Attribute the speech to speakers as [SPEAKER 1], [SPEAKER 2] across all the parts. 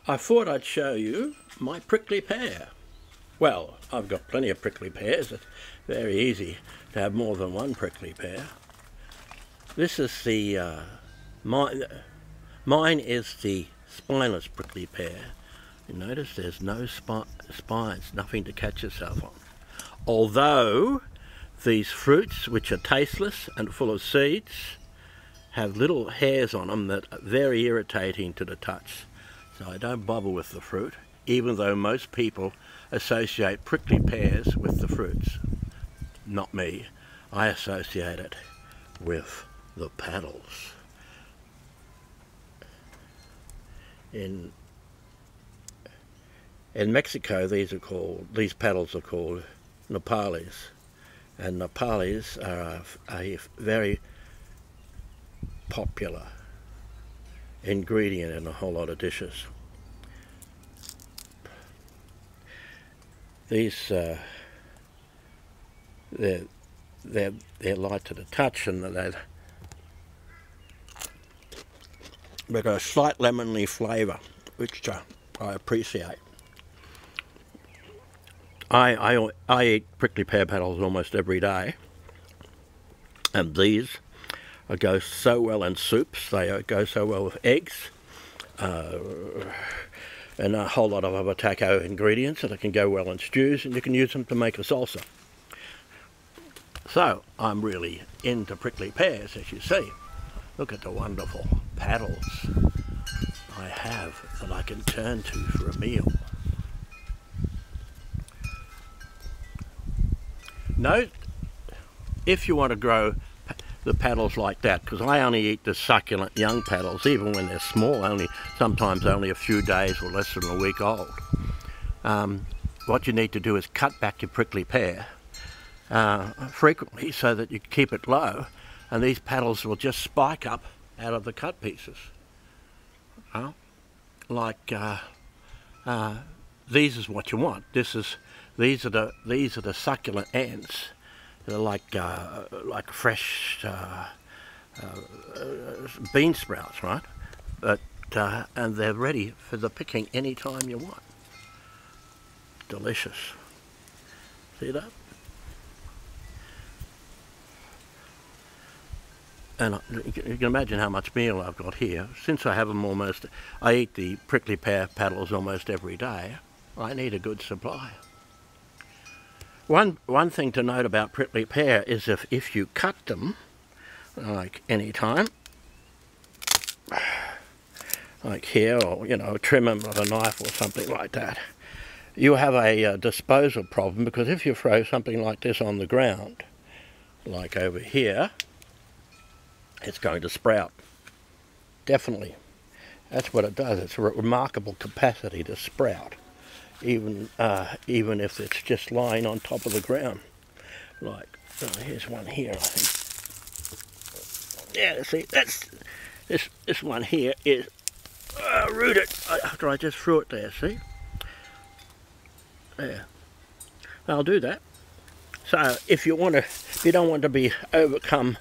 [SPEAKER 1] I thought I'd show you my prickly pear. Well, I've got plenty of prickly pears. It's very easy to have more than one prickly pear. This is the, mine is the spineless prickly pear. You notice there's no spines, nothing to catch yourself on. Although these fruits, which are tasteless and full of seeds, have little hairs on them that are very irritating to the touch. So I don't bother with the fruit, even though most people associate prickly pears with the fruits. Not me. I associate it with the petals. In Mexico, these petals are called nopales, and nopales are a very popular ingredient in a whole lot of dishes. These they're light to the touch, and they've got a slight lemony flavour, which I appreciate. I eat prickly pear petals almost every day, and these go so well in soups. They go so well with eggs, and a whole lot of other taco ingredients, and it can go well in stews, and you can use them to make a salsa. So I'm really into prickly pears, as you see. Look at the wonderful petals I have that I can turn to for a meal. Note, if you want to grow the petals like that, because I only eat the succulent young petals, even when they're small, sometimes only a few days or less than a week old. What you need to do is cut back your prickly pear frequently so that you keep it low, and these petals will just spike up out of the cut pieces. These is what you want. These are the succulent ends. They're like fresh bean sprouts, right? But and they're ready for the picking any time you want. Delicious. See that? And you can imagine how much meal I've got here. Since I have them I eat the prickly pear petals almost every day. I need a good supply. One thing to note about prickly pear is if you cut them, like any time, like here, or trim them with a knife or something like that, you have a disposal problem, because if you throw something like this on the ground, like over here, it's going to sprout. Definitely. That's what it does. It's a remarkable capacity to sprout. Even if it's just lying on top of the ground. Like, here's one here, I think. Yeah, see, this one here is rooted after I just threw it there, see? There. I'll do that. So if you don't want to be overcome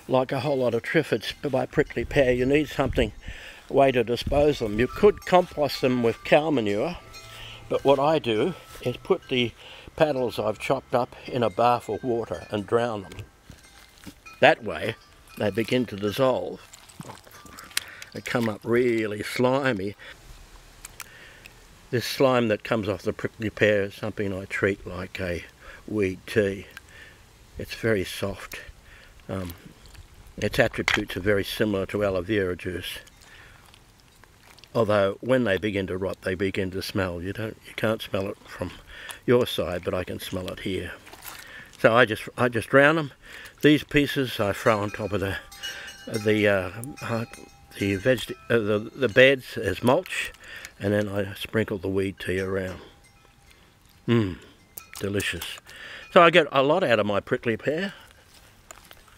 [SPEAKER 1] like a whole lot of triffids by prickly pear, you need a way to dispose of them. You could compost them with cow manure, but what I do is put the petals I've chopped up in a bath of water and drown them. That way they begin to dissolve. They come up really slimy. This slime that comes off the prickly pear is something I treat like a weed tea. It's very soft. Its attributes are very similar to aloe vera juice. Although when they begin to rot, they begin to smell. You can't smell it from your side, but I can smell it here. So I just drown them. These pieces I throw on top of the beds as mulch, and then I sprinkle the weed tea around. Delicious. So I get a lot out of my prickly pear,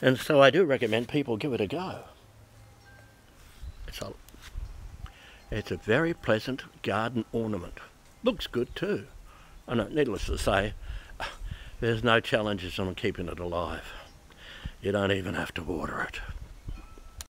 [SPEAKER 1] and so I do recommend people give it a go. It's a very pleasant garden ornament. Looks good too. And needless to say, there's no challenges on keeping it alive. You don't even have to water it.